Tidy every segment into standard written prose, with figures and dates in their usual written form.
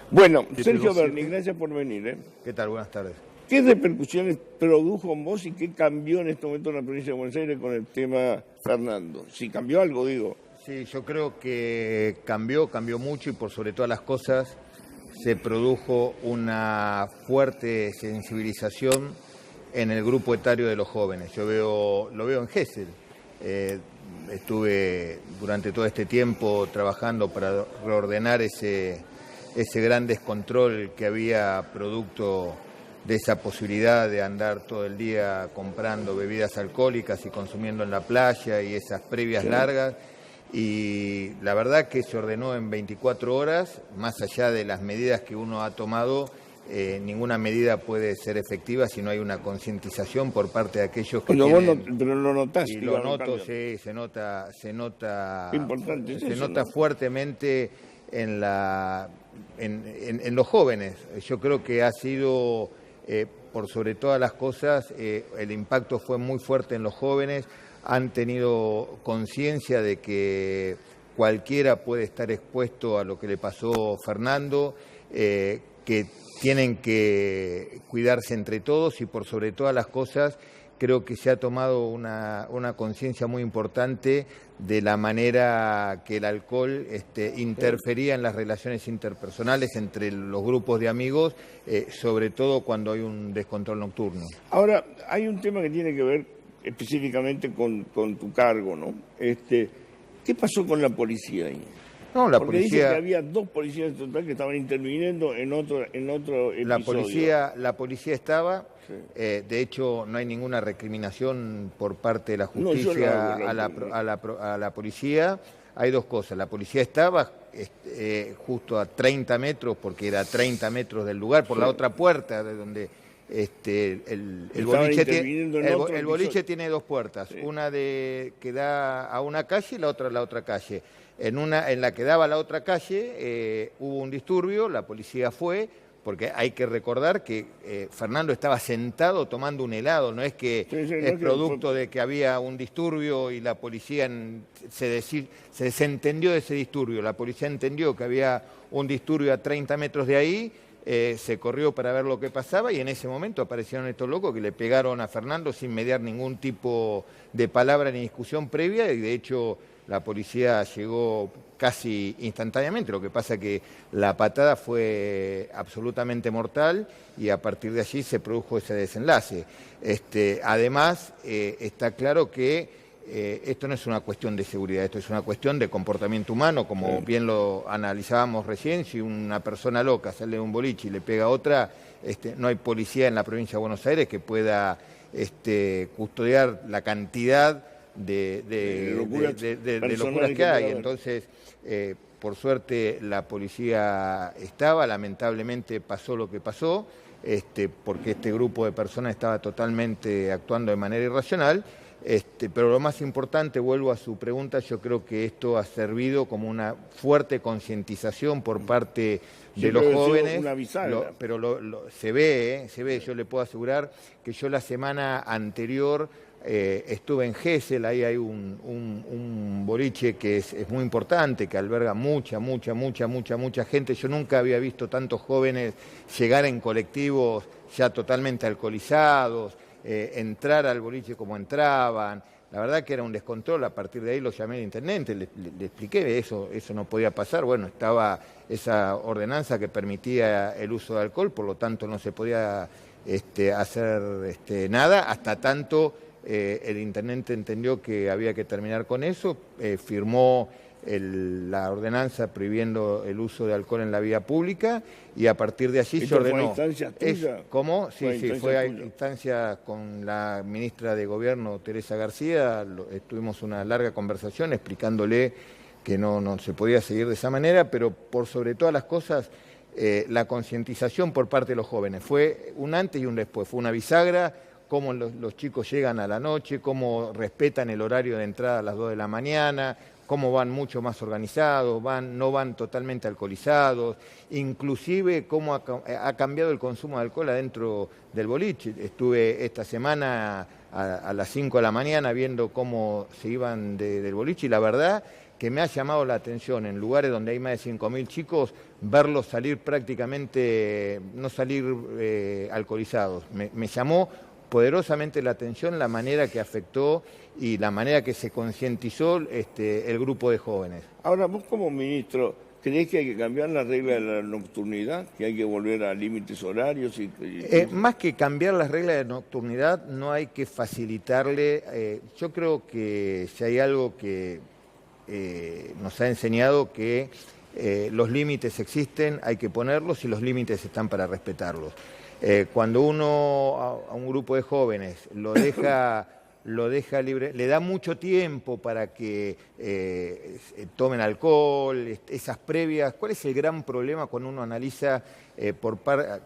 Bueno, Sergio Berni, gracias por venir. ¿Qué tal? Buenas tardes. ¿Qué repercusiones produjo en vos y qué cambió en este momento en la provincia de Buenos Aires con el tema Fernando? Si cambió algo, digo. Sí, yo creo que cambió mucho y por sobre todas las cosas se produjo una fuerte sensibilización en el grupo etario de los jóvenes. Lo veo en Gesell. Estuve durante todo este tiempo trabajando para reordenar ese gran descontrol que había producto de esa posibilidad de andar todo el día comprando bebidas alcohólicas y consumiendo en la playa y esas previas largas. Y la verdad que se ordenó en 24 horas, más allá de las medidas que uno ha tomado, ninguna medida puede ser efectiva si no hay una concientización por parte de aquellos que pero lo notaste. Y lo noto, sí, se nota Importante, se nota fuertemente en los jóvenes. Yo creo que ha sido, por sobre todas las cosas, el impacto fue muy fuerte en los jóvenes. Han tenido conciencia de que cualquiera puede estar expuesto a lo que le pasó a Fernando, que tienen que cuidarse entre todos y por sobre todas las cosas creo que se ha tomado una conciencia muy importante de la manera que el alcohol interfería en las relaciones interpersonales entre los grupos de amigos, sobre todo cuando hay un descontrol nocturno. Ahora, hay un tema que tiene que ver específicamente con tu cargo, ¿no? ¿Qué pasó con la policía ahí? No, la Porque policía... dice que había 2 policías total que estaban interviniendo en otro episodio. La policía estaba, sí. De hecho no hay ninguna recriminación por parte de la justicia a la policía. Hay 2 cosas, la policía estaba justo a 30 metros, porque era a 30 metros del lugar, por la otra puerta de donde... El boliche tiene 2 puertas, sí. Una que da a una calle y la otra a la otra calle. En la que daba a la otra calle hubo un disturbio, la policía fue, porque hay que recordar que Fernando estaba sentado tomando un helado, no es que es producto de que había un disturbio y la policía se desentendió de ese disturbio. La policía entendió que había un disturbio a 30 metros de ahí. Se corrió para ver lo que pasaba y en ese momento aparecieron estos locos que le pegaron a Fernando sin mediar ningún tipo de palabra ni discusión previa y de hecho la policía llegó casi instantáneamente. Lo que pasa que la patada fue absolutamente mortal y a partir de allí se produjo ese desenlace. Además, está claro que esto no es una cuestión de seguridad, esto es una cuestión de comportamiento humano, como bien lo analizábamos recién. Si una persona loca sale de un boliche y le pega a otra, no hay policía en la provincia de Buenos Aires que pueda custodiar la cantidad de locuras que hay. Entonces, por suerte la policía estaba, lamentablemente pasó lo que pasó, porque este grupo de personas estaba totalmente actuando de manera irracional. Pero lo más importante, vuelvo a su pregunta, yo creo que esto ha servido como una fuerte concientización por parte de los jóvenes. Una bisagra. Pero se ve, yo le puedo asegurar que yo la semana anterior estuve en Gesell, ahí hay un boliche que es muy importante, que alberga mucha gente. Yo nunca había visto tantos jóvenes llegar en colectivos ya totalmente alcoholizados, entrar al boliche como entraban. La verdad que era un descontrol. A partir de ahí lo llamé al intendente, le expliqué, eso no podía pasar. Bueno, estaba esa ordenanza que permitía el uso de alcohol, por lo tanto no se podía hacer nada, hasta tanto el intendente entendió que había que terminar con eso, firmó la ordenanza prohibiendo el uso de alcohol en la vía pública y a partir de allí se ordenó. ¿Fue a instancia tuya? ¿Cómo? Sí, fue a instancia con la ministra de Gobierno, Teresa García. Tuvimos una larga conversación explicándole que no se podía seguir de esa manera, pero por sobre todas las cosas, la concientización por parte de los jóvenes. Fue un antes y un después, fue una bisagra, cómo los chicos llegan a la noche, cómo respetan el horario de entrada a las 2 de la mañana, cómo van mucho más organizados, no van totalmente alcoholizados, inclusive cómo ha cambiado el consumo de alcohol adentro del boliche. Estuve esta semana a las 5 de la mañana viendo cómo se iban del boliche y la verdad que me ha llamado la atención en lugares donde hay más de 5.000 chicos, verlos salir prácticamente, no salir alcoholizados. Me llamó poderosamente la atención la manera que afectó y la manera que se concientizó el grupo de jóvenes. Ahora, vos como ministro, ¿creés que hay que cambiar la regla de la nocturnidad? ¿Que hay que volver a límites horarios? Más que cambiar las reglas de nocturnidad, no hay que facilitarle. Yo creo que si hay algo que nos ha enseñado que los límites existen, hay que ponerlos y los límites están para respetarlos. Cuando uno a un grupo de jóvenes lo deja libre, le da mucho tiempo para que tomen alcohol, esas previas. ¿Cuál es el gran problema cuando uno analiza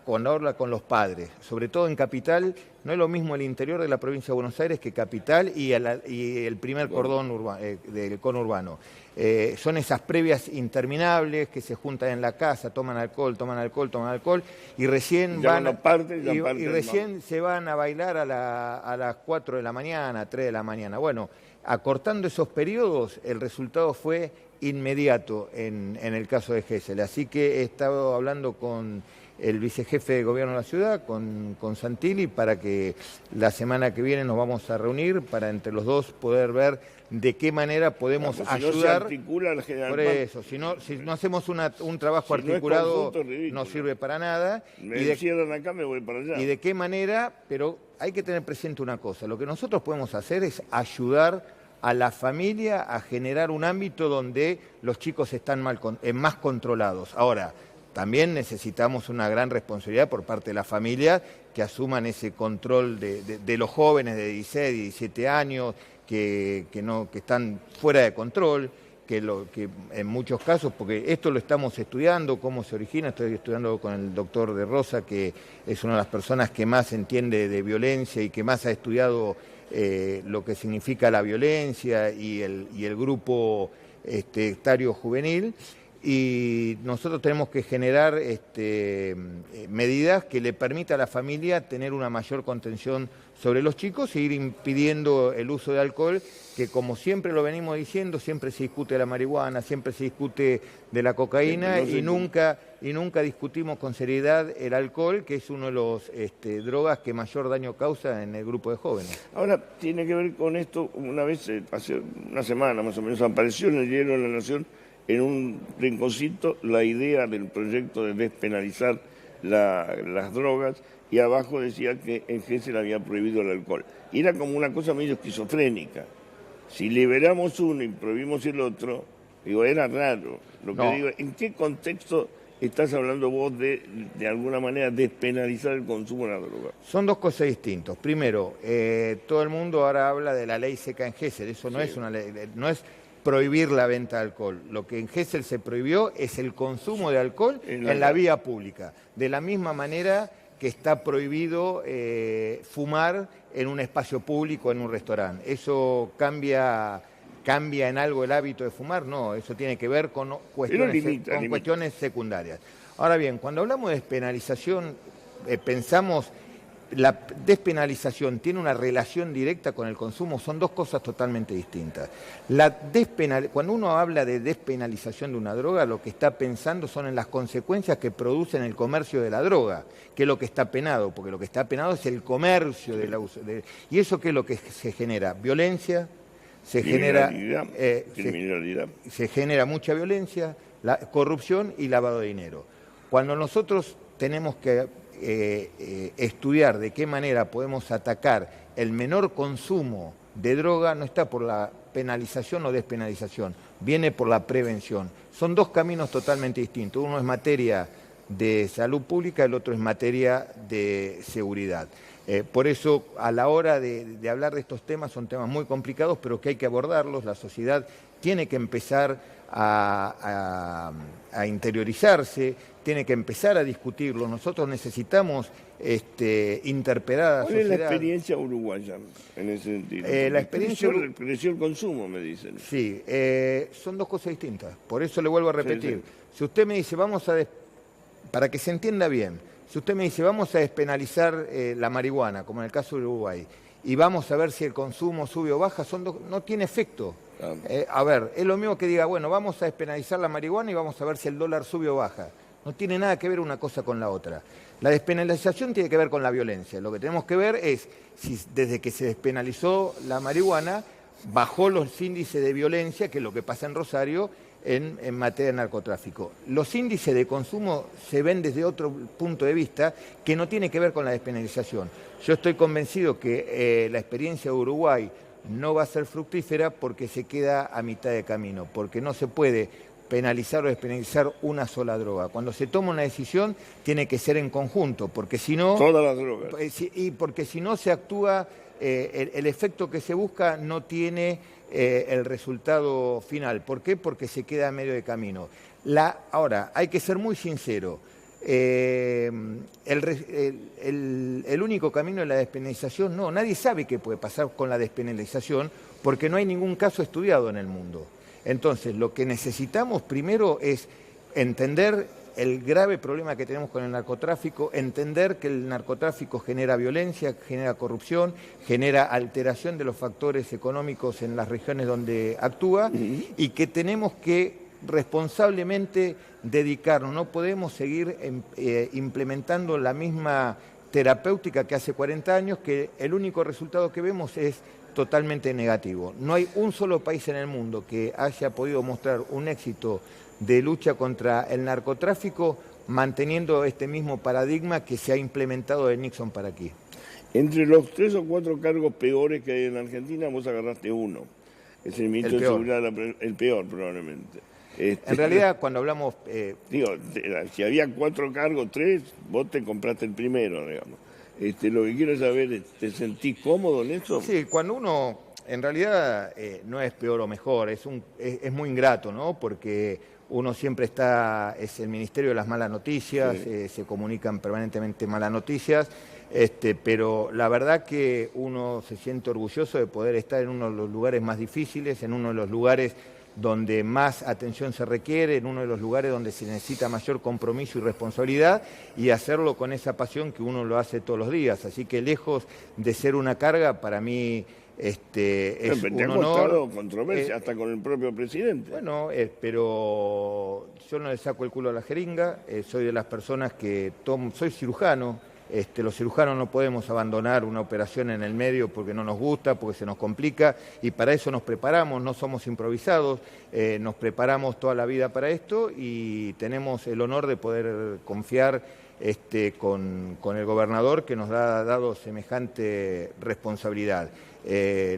cuando habla con los padres? Sobre todo en Capital, no es lo mismo el interior de la provincia de Buenos Aires que Capital y el primer cordón del conurbano. Son esas previas interminables que se juntan en la casa, toman alcohol y recién se van a bailar a las 4 de la mañana, 3 de la mañana. Bueno, acortando esos periodos, el resultado fue inmediato en el caso de Gesell. Así que he estado hablando con el vicejefe de gobierno de la ciudad, con Santilli, para que la semana que viene nos vamos a reunir para entre los dos poder ver de qué manera podemos ayudar. Si no se articula el general. Por eso, si no hacemos un trabajo articulado, no sirve para nada. Me cierran acá, me voy para allá. Y de qué manera, pero hay que tener presente una cosa, lo que nosotros podemos hacer es ayudar a la familia a generar un ámbito donde los chicos están más controlados. Ahora, también necesitamos una gran responsabilidad por parte de la familia que asuman ese control de los jóvenes de 16, 17 años que están fuera de control, que en muchos casos, porque esto lo estamos estudiando, cómo se origina, estoy estudiando con el doctor De Rosa, que es una de las personas que más entiende de violencia y que más ha estudiado lo que significa la violencia y el grupo etario juvenil. Y nosotros tenemos que generar medidas que le permitan a la familia tener una mayor contención sobre los chicos e ir impidiendo el uso de alcohol, que como siempre lo venimos diciendo, siempre se discute de la marihuana, siempre se discute de la cocaína y nunca discutimos con seriedad el alcohol, que es uno de los drogas que mayor daño causa en el grupo de jóvenes. Ahora, tiene que ver con esto, una vez, hace una semana más o menos, apareció en el Diario de la Nación en un rinconcito la idea del proyecto de despenalizar las drogas y abajo decía que en Gesell había prohibido el alcohol. Y era como una cosa medio esquizofrénica. Si liberamos uno y prohibimos el otro, digo, era raro. Lo que digo, ¿en qué contexto estás hablando vos de alguna manera despenalizar el consumo de la droga? Son dos cosas distintas. Primero, todo el mundo ahora habla de la ley seca en Gesell. Eso no es una ley, no es prohibir la venta de alcohol. Lo que en Gesell se prohibió es el consumo de alcohol en la vía pública. De la misma manera que está prohibido fumar en un espacio público, en un restaurante. ¿Eso cambia en algo el hábito de fumar? No, eso tiene que ver con cuestiones secundarias. Ahora bien, cuando hablamos de despenalización, pensamos... La despenalización tiene una relación directa con el consumo, son dos cosas totalmente distintas. Cuando uno habla de despenalización de una droga, lo que está pensando son en las consecuencias que produce en el comercio de la droga, que es lo que está penado, porque lo que está penado es el comercio de la uso. ¿Y eso qué es lo que se genera? Violencia, se genera mucha violencia, corrupción y lavado de dinero. Cuando nosotros tenemos que estudiar de qué manera podemos atacar el menor consumo de droga, no está por la penalización o despenalización, viene por la prevención. Son dos caminos totalmente distintos, uno es materia de salud pública, el otro es materia de seguridad. Por eso, a la hora de hablar de estos temas, son temas muy complicados, pero que hay que abordarlos. La sociedad tiene que empezar a interiorizarse, tiene que empezar a discutirlo. Nosotros necesitamos interpelar a la sociedad. ¿Cuál es la experiencia uruguaya en ese sentido? La experiencia... Creció el consumo, me dicen. Sí, son dos cosas distintas. Por eso le vuelvo a repetir. Si usted me dice, para que se entienda bien, si usted me dice, vamos a despenalizar la marihuana, como en el caso de Uruguay, y vamos a ver si el consumo sube o baja, no tiene efecto. A ver, es lo mismo que diga, bueno, vamos a despenalizar la marihuana y vamos a ver si el dólar sube o baja. No tiene nada que ver una cosa con la otra. La despenalización tiene que ver con la violencia. Lo que tenemos que ver es si desde que se despenalizó la marihuana bajó los índices de violencia, que es lo que pasa en Rosario, en materia de narcotráfico. Los índices de consumo se ven desde otro punto de vista que no tiene que ver con la despenalización. Yo estoy convencido que la experiencia de Uruguay no va a ser fructífera porque se queda a mitad de camino, porque no se puede penalizar o despenalizar una sola droga. Cuando se toma una decisión tiene que ser en conjunto, porque si no... Todas las drogas. Y porque si no se actúa, el efecto que se busca no tiene el resultado final. ¿Por qué? Porque se queda a medio de camino. Ahora, hay que ser muy sincero. El único camino es la despenalización. No, nadie sabe qué puede pasar con la despenalización porque no hay ningún caso estudiado en el mundo. Entonces, lo que necesitamos primero es entender el grave problema que tenemos con el narcotráfico, entender que el narcotráfico genera violencia, genera corrupción, genera alteración de los factores económicos en las regiones donde actúa y que tenemos que responsablemente dedicarnos. No podemos seguir implementando la misma terapéutica que hace 40 años, que el único resultado que vemos es totalmente negativo. No hay un solo país en el mundo que haya podido mostrar un éxito de lucha contra el narcotráfico manteniendo este mismo paradigma que se ha implementado de Nixon para aquí. Entre los 3 o 4 cargos peores que hay en Argentina, vos agarraste uno. Es el ministro de Seguridad, el peor probablemente. En realidad, cuando hablamos... Digo, si había 4 cargos, 3, vos te compraste el primero, digamos. Lo que quiero saber es, ¿te sentís cómodo en eso? Sí, cuando uno, en realidad, no es peor o mejor, es muy ingrato, ¿no? Porque uno siempre es el ministerio de las malas noticias, sí. Se comunican permanentemente malas noticias, pero la verdad que uno se siente orgulloso de poder estar en uno de los lugares más difíciles, en uno de los lugares donde más atención se requiere, en uno de los lugares donde se necesita mayor compromiso y responsabilidad, y hacerlo con esa pasión que uno lo hace todos los días. Así que lejos de ser una carga, para mí es un honor. Controversia hasta con el propio presidente. Bueno, pero yo no le saco el culo a la jeringa, soy de las personas que soy cirujano. Los cirujanos no podemos abandonar una operación en el medio porque no nos gusta, porque se nos complica, y para eso nos preparamos, no somos improvisados, nos preparamos toda la vida para esto y tenemos el honor de poder confiar con el gobernador que nos ha dado semejante responsabilidad.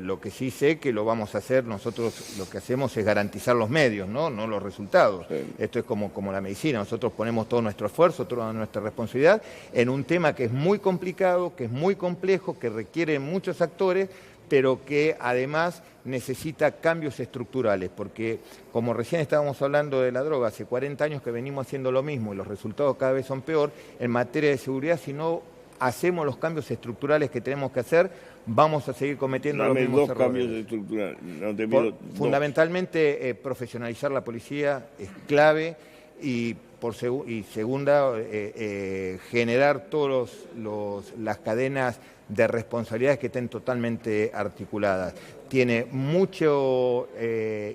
Lo que sí sé que lo vamos a hacer, nosotros lo que hacemos es garantizar los medios, no los resultados. Sí. Esto es como la medicina, nosotros ponemos todo nuestro esfuerzo, toda nuestra responsabilidad en un tema que es muy complicado, que es muy complejo, que requiere muchos actores, pero que además necesita cambios estructurales, porque como recién estábamos hablando de la droga, hace 40 años que venimos haciendo lo mismo y los resultados cada vez son peor, en materia de seguridad, si no hacemos los cambios estructurales que tenemos que hacer, vamos a seguir cometiendo los mismos errores. Cambios estructurales. No te pido fundamentalmente, profesionalizar la policía es clave y segunda, generar todas las cadenas de responsabilidades que estén totalmente articuladas. Tiene mucha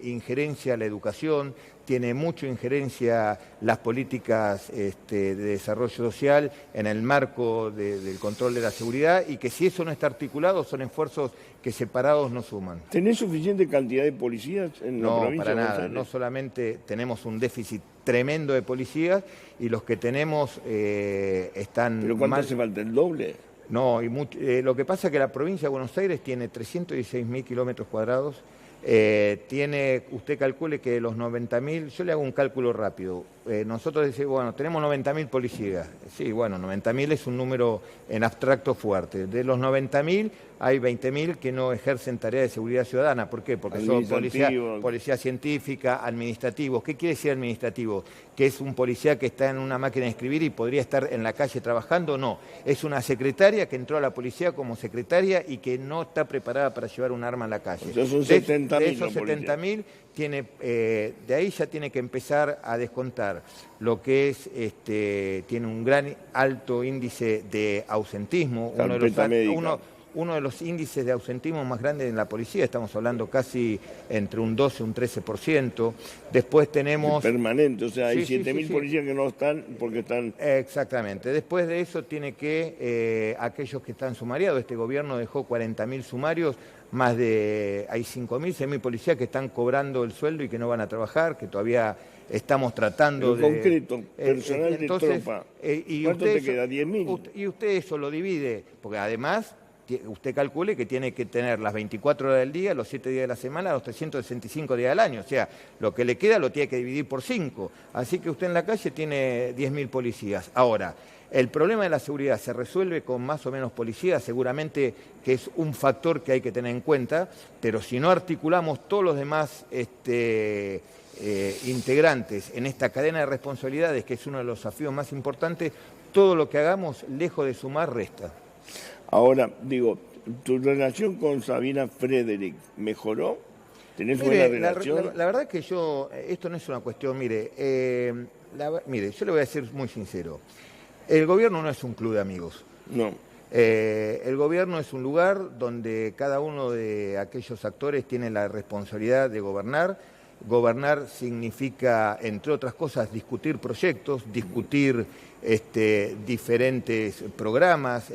injerencia la educación, tiene mucha injerencia las políticas de desarrollo social en el marco del control de la seguridad, y que si eso no está articulado son esfuerzos que separados no suman. ¿Tenés suficiente cantidad de policías en la provincia? No, para nada. No solamente tenemos un déficit tremendo de policías y los que tenemos están... ¿Pero cuánto hace falta? ¿El doble? No, lo que pasa es que la provincia de Buenos Aires tiene 316.000 kilómetros cuadrados. Usted calcule que de los 90.000, yo le hago un cálculo rápido, nosotros decimos, bueno, tenemos 90.000 policías, sí, bueno, 90.000 es un número en abstracto fuerte, de los 90.000 hay 20.000 que no ejercen tareas de seguridad ciudadana. ¿Por qué? Porque son policía científica, administrativos. ¿Qué quiere decir administrativo? ¿Que es un policía que está en una máquina de escribir y podría estar en la calle trabajando? No, es una secretaria que entró a la policía como secretaria y que no está preparada para llevar un arma a la calle. O sea, son 70.000. De esos 70.000, de ahí ya tiene que empezar a descontar lo que es, tiene un gran alto índice de ausentismo. uno de los índices de ausentismo más grandes en la policía, estamos hablando casi entre un 12 y un 13%. Después tenemos... Permanente, o sea, hay sí, 7.000 policías que no están porque están... Exactamente. Después de eso tiene que aquellos que están sumariados, este gobierno dejó 40.000 sumarios, hay 5.000, 6.000 policías que están cobrando el sueldo y que no van a trabajar, que todavía estamos tratando de... concreto, personal de tropa. ¿Cuánto te queda? ¿10.000? Y usted eso lo divide, porque además usted calcule que tiene que tener las 24 horas del día, los 7 días de la semana, los 365 días del año. O sea, lo que le queda lo tiene que dividir por 5. Así que usted en la calle tiene 10.000 policías. Ahora, el problema de la seguridad se resuelve con más o menos policías, seguramente que es un factor que hay que tener en cuenta, pero si no articulamos todos los demás integrantes en esta cadena de responsabilidades, que es uno de los desafíos más importantes, todo lo que hagamos, lejos de sumar, resta. Ahora, digo, ¿tu relación con Sabina Frederick mejoró? ¿Tenés buena relación? La verdad que esto no es una cuestión, mire, yo le voy a decir muy sincero, el gobierno no es un club de amigos. No. El gobierno es un lugar donde cada uno de aquellos actores tiene la responsabilidad de gobernar. Gobernar significa, entre otras cosas, discutir proyectos, discutir diferentes programas,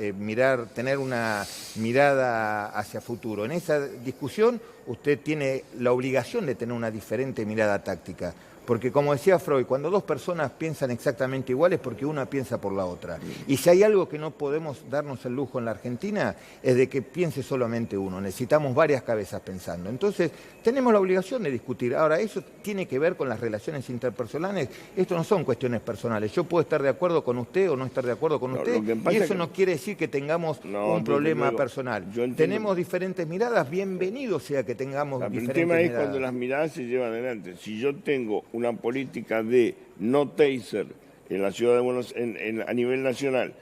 tener una mirada hacia futuro. En esa discusión usted tiene la obligación de tener una diferente mirada táctica. Porque como decía Freud, cuando dos personas piensan exactamente igual es porque una piensa por la otra. Y si hay algo que no podemos darnos el lujo en la Argentina es de que piense solamente uno. Necesitamos varias cabezas pensando. Entonces, tenemos la obligación de discutir. Ahora, eso tiene que ver con las relaciones interpersonales. Esto no son cuestiones personales. Yo puedo estar de acuerdo con usted o no estar de acuerdo con usted. Y eso no quiere decir que tengamos un problema personal. Tenemos diferentes miradas. Bienvenido sea que tengamos diferentes miradas. El tema es cuando las miradas se llevan adelante. Si yo tengo una política de no taser en la ciudad de Buenos Aires, a nivel nacional,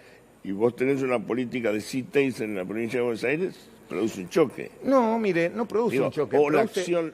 y vos tenés una política de sí taser en la provincia de Buenos Aires, produce un choque. No, mire, no produce un choque. O la acción...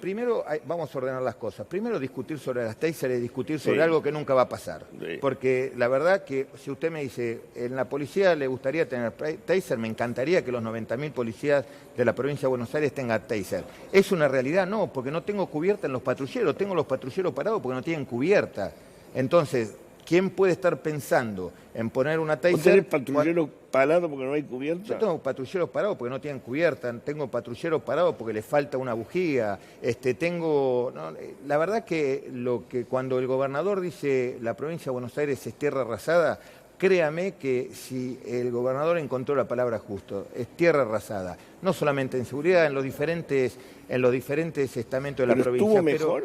Primero vamos a ordenar las cosas. Primero discutir sobre las taser es discutir sobre algo que nunca va a pasar. Sí. Porque la verdad que si usted me dice, en la policía le gustaría tener taser, me encantaría que los 90.000 policías de la provincia de Buenos Aires tengan taser. ¿Es una realidad? No, porque no tengo cubierta en los patrulleros. Tengo los patrulleros parados porque no tienen cubierta. Entonces, ¿quién puede estar pensando en poner una taser? ¿Vos tenés patrulleros parados porque no hay cubierta? Yo tengo patrulleros parados porque no tienen cubierta, tengo patrulleros parados porque les falta una bujía, la verdad que cuando el gobernador dice la provincia de Buenos Aires es tierra arrasada, créame que si el gobernador encontró la palabra justo, es tierra arrasada, no solamente en seguridad, en los diferentes estamentos de la provincia. ¿Estuvo mejor?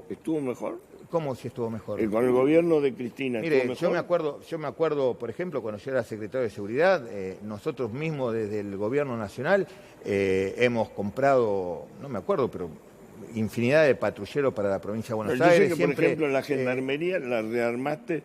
¿Estuvo mejor? ¿Cómo si estuvo mejor? Con el gobierno de Cristina. Mire, yo me acuerdo, por ejemplo, cuando yo era secretario de Seguridad, nosotros mismos desde el gobierno nacional hemos comprado, no me acuerdo, pero infinidad de patrulleros para la provincia de Buenos Aires. Yo sé que, por ejemplo, la gendarmería la rearmaste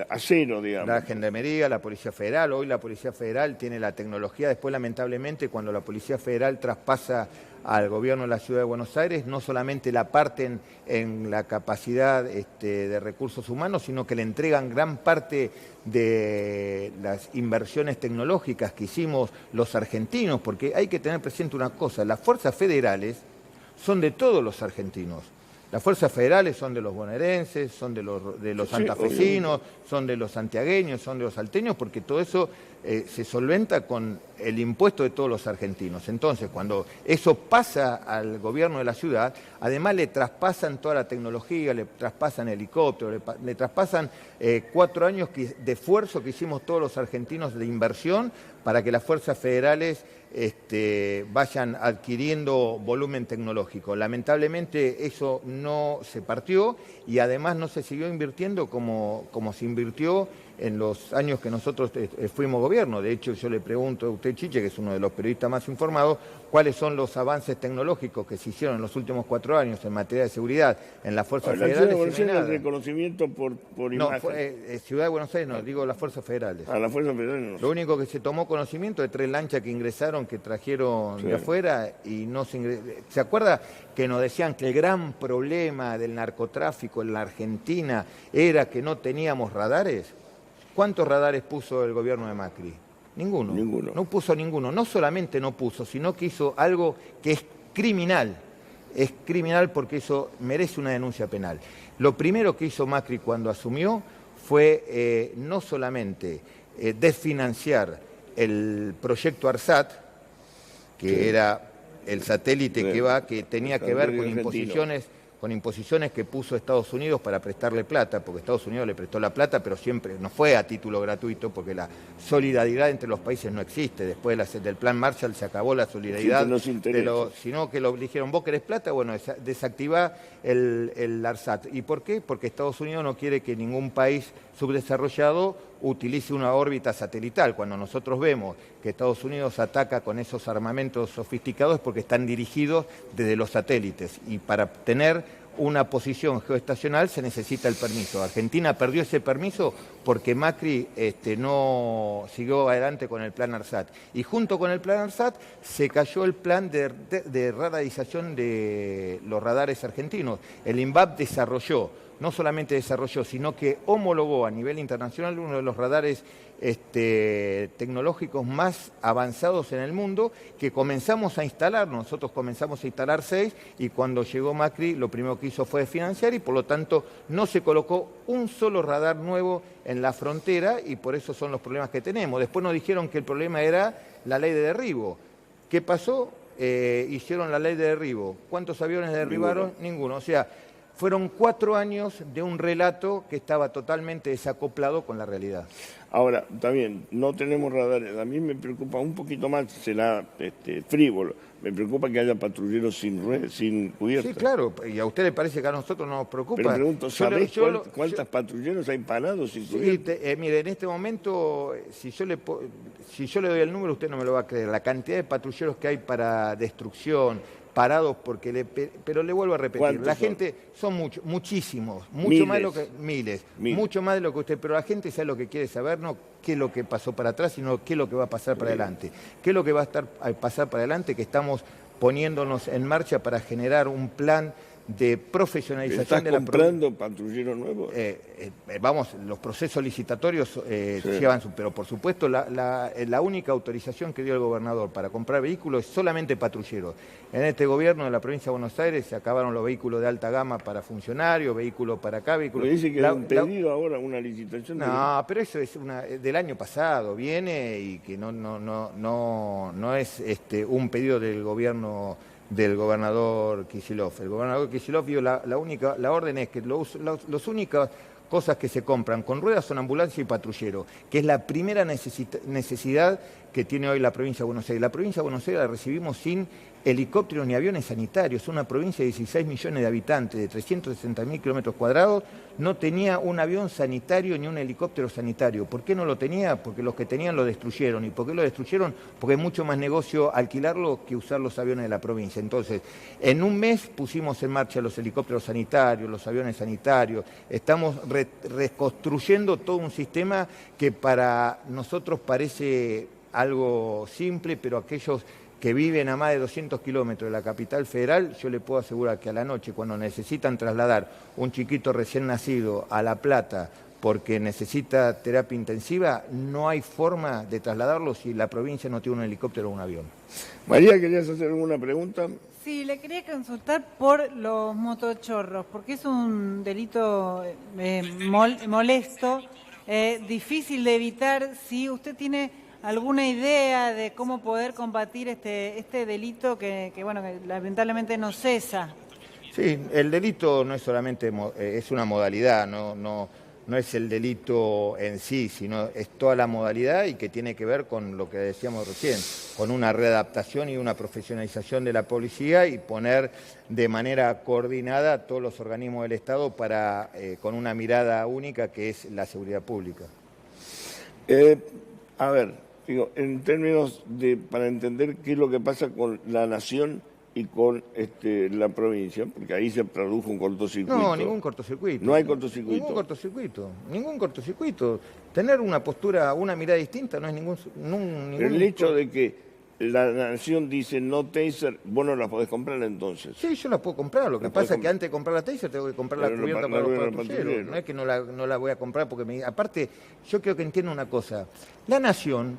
a cero, digamos. La Gendarmería, la Policía Federal, hoy la Policía Federal tiene la tecnología, después lamentablemente cuando la Policía Federal traspasa al gobierno de la Ciudad de Buenos Aires, no solamente la parten en la capacidad de recursos humanos, sino que le entregan gran parte de las inversiones tecnológicas que hicimos los argentinos, porque hay que tener presente una cosa, las fuerzas federales son de todos los argentinos. Las fuerzas federales son de los bonaerenses, son de los santafesinos, son de los santiagueños, son de los salteños, porque todo eso se solventa con el impuesto de todos los argentinos. Entonces, cuando eso pasa al gobierno de la ciudad, además le traspasan toda la tecnología, le traspasan helicópteros, le traspasan 4 años de esfuerzo que hicimos todos los argentinos de inversión para que las fuerzas federales vayan adquiriendo volumen tecnológico. Lamentablemente eso no se partió y además no se siguió invirtiendo como se invirtió en los años que nosotros fuimos gobierno. De hecho, yo le pregunto a usted, Chiche, que es uno de los periodistas más informados, cuáles son los avances tecnológicos que se hicieron en los últimos 4 años en materia de seguridad en las fuerzas federales. El reconocimiento por imagen. No, Ciudad de Buenos Aires no, digo las fuerzas federales. Las fuerzas federales no. Lo único que se tomó conocimiento de 3 lanchas que ingresaron, que trajeron de afuera y no se ingresaron. ¿Se acuerda que nos decían que el gran problema del narcotráfico en la Argentina era que no teníamos radares? ¿Cuántos radares puso el gobierno de Macri? Ninguno. Ninguno. No puso ninguno. No solamente no puso, sino que hizo algo que es criminal. Es criminal porque eso merece una denuncia penal. Lo primero que hizo Macri cuando asumió fue no solamente desfinanciar el proyecto ARSAT, que sí, era el satélite que tenía que ver con imposiciones que puso Estados Unidos para prestarle plata, porque Estados Unidos le prestó la plata, pero siempre no fue a título gratuito, porque la solidaridad entre los países no existe. Después del plan Marshall se acabó la solidaridad, sino que le dijeron, vos querés plata, bueno, desactivá el ARSAT. ¿Y por qué? Porque Estados Unidos no quiere que ningún país subdesarrollado utilice una órbita satelital. Cuando nosotros vemos que Estados Unidos ataca con esos armamentos sofisticados es porque están dirigidos desde los satélites, y para tener una posición geoestacional se necesita el permiso. Argentina perdió ese permiso porque Macri no siguió adelante con el plan ARSAT. Y junto con el plan ARSAT se cayó el plan de radarización de los radares argentinos. El INVAP no solamente desarrolló, sino que homologó a nivel internacional uno de los radares tecnológicos más avanzados en el mundo, que comenzamos a instalar. Nosotros comenzamos a instalar 6, y cuando llegó Macri lo primero que hizo fue financiar, y por lo tanto no se colocó un solo radar nuevo en la frontera, y por eso son los problemas que tenemos. Después nos dijeron que el problema era la ley de derribo. ¿Qué pasó? Hicieron la ley de derribo. ¿Cuántos aviones derribaron? Ninguno. O sea, fueron 4 años de un relato que estaba totalmente desacoplado con la realidad. Ahora, también, no tenemos radares. A mí me preocupa un poquito más, será frívolo. Me preocupa que haya patrulleros sin cubierta. Sí, claro, y a usted le parece que a nosotros no nos preocupa. Pero pregunto, ¿sabés cuántos patrulleros hay parados sin cubierta? Sí, mire, en este momento, si yo le doy el número, usted no me lo va a creer. La cantidad de patrulleros que hay para destrucción, parados, pero le vuelvo a repetir, la gente son muchísimos, mucho más de lo que miles, mucho más de lo que usted, pero la gente sabe lo que quiere saber, no qué es lo que pasó para atrás, sino qué es lo que va a pasar para adelante. ¿Qué es lo que va a pasar para adelante? Que estamos poniéndonos en marcha para generar un plan de profesionalización de la comprando patrulleros nuevos? Vamos, los procesos licitatorios llevan pero por supuesto la única autorización que dio el gobernador para comprar vehículos es solamente patrulleros. En este gobierno de la provincia de Buenos Aires se acabaron los vehículos de alta gama para funcionarios, vehículos para acá, vehículos... Me dice que han pedido ahora una licitación. No, pero eso es del año pasado, viene, y que no es un pedido del gobernador Kicillof. El gobernador Kicillof vio la orden es que las únicas cosas que se compran con ruedas son ambulancia y patrullero, que es la primera necesidad que tiene hoy la provincia de Buenos Aires. La provincia de Buenos Aires la recibimos sin helicópteros ni aviones sanitarios. Es una provincia de 16 millones de habitantes, de 360.000 kilómetros cuadrados, no tenía un avión sanitario ni un helicóptero sanitario. ¿Por qué no lo tenía? Porque los que tenían lo destruyeron. ¿Y por qué lo destruyeron? Porque es mucho más negocio alquilarlo que usar los aviones de la provincia. Entonces, en un mes pusimos en marcha los helicópteros sanitarios, los aviones sanitarios. Estamos reconstruyendo todo un sistema que para nosotros parece algo simple, pero aquellos que viven a más de 200 kilómetros de la capital federal, yo le puedo asegurar que a la noche, cuando necesitan trasladar un chiquito recién nacido a La Plata porque necesita terapia intensiva, no hay forma de trasladarlo si la provincia no tiene un helicóptero o un avión. María, ¿querías hacer alguna pregunta? Sí, le quería consultar por los motochorros, porque es un delito molesto, difícil de evitar. Si usted tiene alguna idea de cómo poder combatir este delito que lamentablemente no cesa. Sí, el delito no es solamente es una modalidad, no es el delito en sí, sino es toda la modalidad, y que tiene que ver con lo que decíamos recién, con una readaptación y una profesionalización de la policía, y poner de manera coordinada a todos los organismos del Estado con una mirada única que es la seguridad pública. A ver, digo, en términos para entender qué es lo que pasa con la nación y con la provincia, porque ahí se produjo un cortocircuito. No, ningún cortocircuito. No hay cortocircuito. Ningún cortocircuito. Tener una postura, una mirada distinta no es ningún... Pero el hecho de que la nación dice no taser, vos no la podés comprar entonces. Sí, yo la puedo comprar. Lo que pasa es que antes de comprar la taser tengo que comprar la cubierta para los patrulleros. No es que no la voy a comprar porque aparte, yo creo que entiendo una cosa. La nación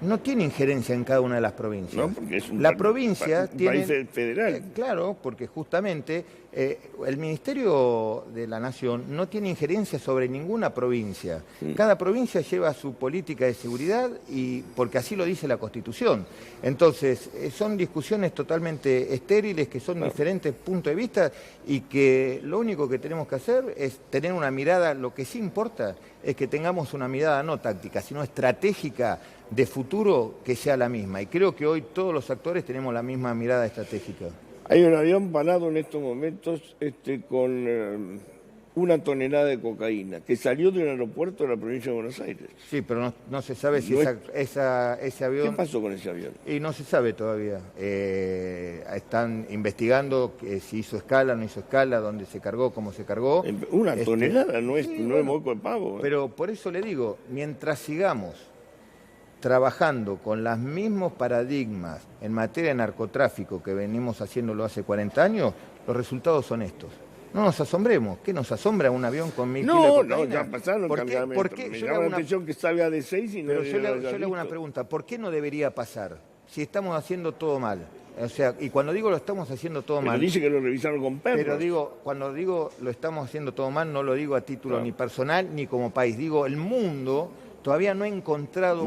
no tiene injerencia en cada una de las provincias. No, porque es un provincia tiene país federal. Claro, porque justamente el Ministerio de la Nación no tiene injerencia sobre ninguna provincia. Cada provincia lleva su política de seguridad y porque así lo dice la Constitución. Entonces, son discusiones totalmente estériles, que son diferentes puntos de vista y que lo único que tenemos que hacer es tener una mirada, lo que sí importa es que tengamos una mirada no táctica, sino estratégica de futuro que sea la misma. Y creo que hoy todos los actores tenemos la misma mirada estratégica. Hay un avión parado en estos momentos con 1 tonelada de cocaína que salió de un aeropuerto de la provincia de Buenos Aires. Sí, pero no se sabe si ese avión... ¿Qué pasó con ese avión? Y no se sabe todavía. Están investigando si hizo escala, no hizo escala, dónde se cargó, cómo se cargó. 1 tonelada no es moco de pavo. Pero por eso le digo, mientras sigamos trabajando con los mismos paradigmas en materia de narcotráfico que venimos haciéndolo hace 40 años, los resultados son estos. No nos asombremos. ¿Qué nos asombra un avión con 1000 kilos de cocaína? No, ya pasaron cargamentos. Me llama la atención que salga de 6 y no... Pero yo le hago una pregunta. ¿Por qué no debería pasar? Si estamos haciendo todo mal. O sea, y cuando digo lo estamos haciendo todo mal... Pero dice que lo revisaron con perros. Pero cuando digo lo estamos haciendo todo mal, no lo digo a título ni personal ni como país. Digo, el mundo todavía no ha encontrado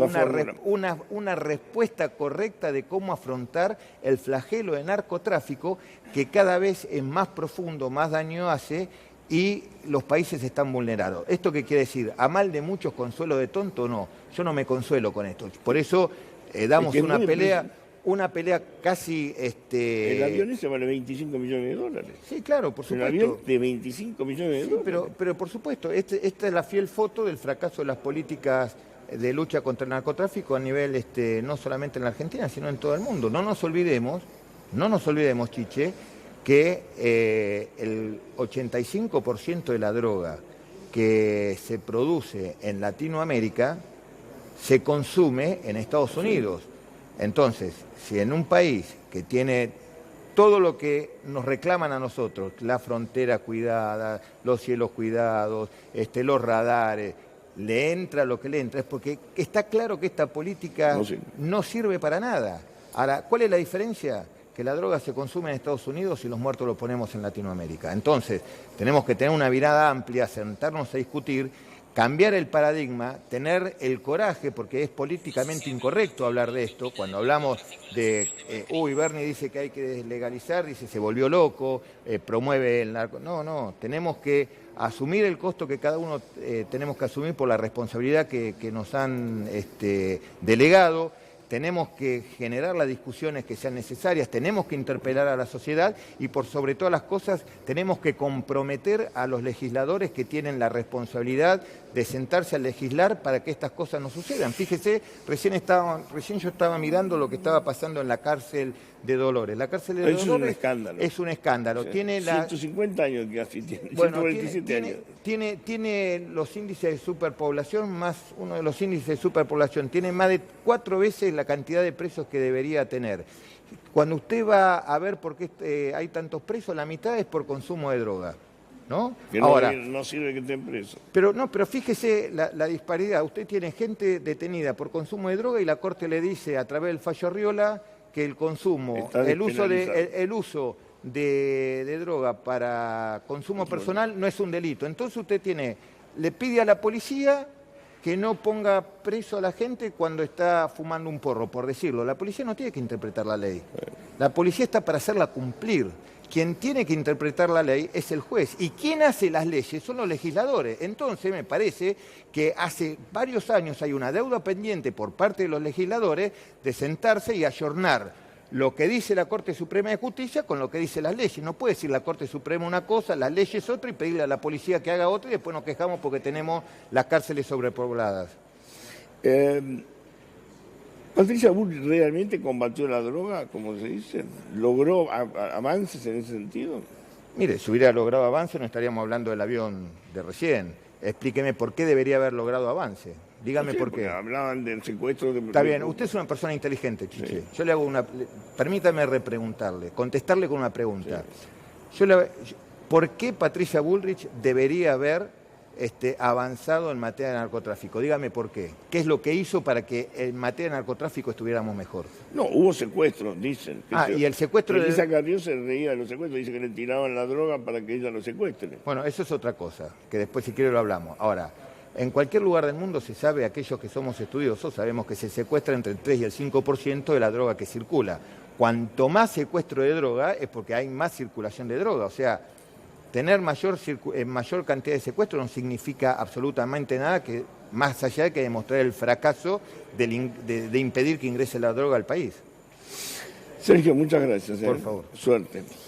una respuesta correcta de cómo afrontar el flagelo de narcotráfico que cada vez es más profundo, más daño hace y los países están vulnerados. ¿Esto qué quiere decir? ¿A mal de muchos consuelo de tonto? No, yo no me consuelo con esto. Por eso damos una pelea casi... El avión ese vale 25 millones de dólares. Sí, claro, por supuesto. Un avión de 25 millones de dólares. Pero por supuesto, esta es la fiel foto del fracaso de las políticas de lucha contra el narcotráfico a nivel, no solamente en la Argentina, sino en todo el mundo. No nos olvidemos, Chiche, que el 85% de la droga que se produce en Latinoamérica se consume en Estados Unidos. Entonces, si en un país que tiene todo lo que nos reclaman a nosotros, la frontera cuidada, los cielos cuidados, los radares, le entra lo que le entra, es porque está claro que esta política no sirve para nada. Ahora, ¿cuál es la diferencia? Que la droga se consume en Estados Unidos y los muertos los ponemos en Latinoamérica. Entonces, tenemos que tener una mirada amplia, sentarnos a discutir, cambiar el paradigma, tener el coraje, porque es políticamente incorrecto hablar de esto. Cuando hablamos de, Bernie dice que hay que deslegalizar, dice se volvió loco, promueve el narco. No, tenemos que asumir el costo que cada uno tenemos que asumir por la responsabilidad que nos han delegado. Tenemos que generar las discusiones que sean necesarias, tenemos que interpelar a la sociedad y por sobre todas las cosas tenemos que comprometer a los legisladores que tienen la responsabilidad de sentarse a legislar para que estas cosas no sucedan. Fíjese, recién yo estaba mirando lo que estaba pasando en la cárcel de Dolores. La cárcel de Dolores es un escándalo. Es un escándalo. Sí. Tiene 150 años que casi tiene, 127 años. Tiene los índices de superpoblación, más uno de los índices de superpoblación. Tiene más de 4 veces la cantidad de presos que debería tener. Cuando usted va a ver por qué hay tantos presos, la mitad es por consumo de droga. ¿No? Que ahora, no sirve que estén presos. Pero fíjese la disparidad. Usted tiene gente detenida por consumo de droga y la Corte le dice a través del fallo Arriola que el consumo, el uso de droga para consumo personal no es un delito. Entonces usted le pide a la policía que no ponga preso a la gente cuando está fumando un porro, por decirlo. La policía no tiene que interpretar la ley. La policía está para hacerla cumplir. Quien tiene que interpretar la ley es el juez. ¿Y quién hace las leyes? Son los legisladores. Entonces, me parece que hace varios años hay una deuda pendiente por parte de los legisladores de sentarse y ayornar lo que dice la Corte Suprema de Justicia con lo que dice las leyes. No puede decir la Corte Suprema una cosa, las leyes otra y pedirle a la policía que haga otra y después nos quejamos porque tenemos las cárceles sobrepobladas. ¿Patricia Bullrich realmente combatió la droga, como se dice? ¿Logró avances en ese sentido? Mire, si hubiera logrado avances no estaríamos hablando del avión de recién. Explíqueme por qué debería haber logrado avance. Dígame por qué. Hablaban del secuestro de... Está bien, usted es una persona inteligente, Chiche. Sí. Yo le hago permítame repreguntarle, contestarle con una pregunta. Sí. ¿Por qué Patricia Bullrich debería haber avanzado en materia de narcotráfico. Dígame por qué. ¿Qué es lo que hizo para que en materia de narcotráfico estuviéramos mejor? No, hubo secuestros, dicen. Y el secuestro... Elisa Carrió se reía de los secuestros, dice que le tiraban la droga para que ella lo secuestre. Bueno, eso es otra cosa, que después si quiere lo hablamos. Ahora, en cualquier lugar del mundo se sabe, aquellos que somos estudiosos, sabemos que se secuestra entre el 3 y el 5% de la droga que circula. Cuanto más secuestro de droga es porque hay más circulación de droga. O sea, tener mayor cantidad de secuestro no significa absolutamente nada que más allá de que demostrar el fracaso de impedir que ingrese la droga al país. Sergio, muchas gracias. Por favor. Suerte.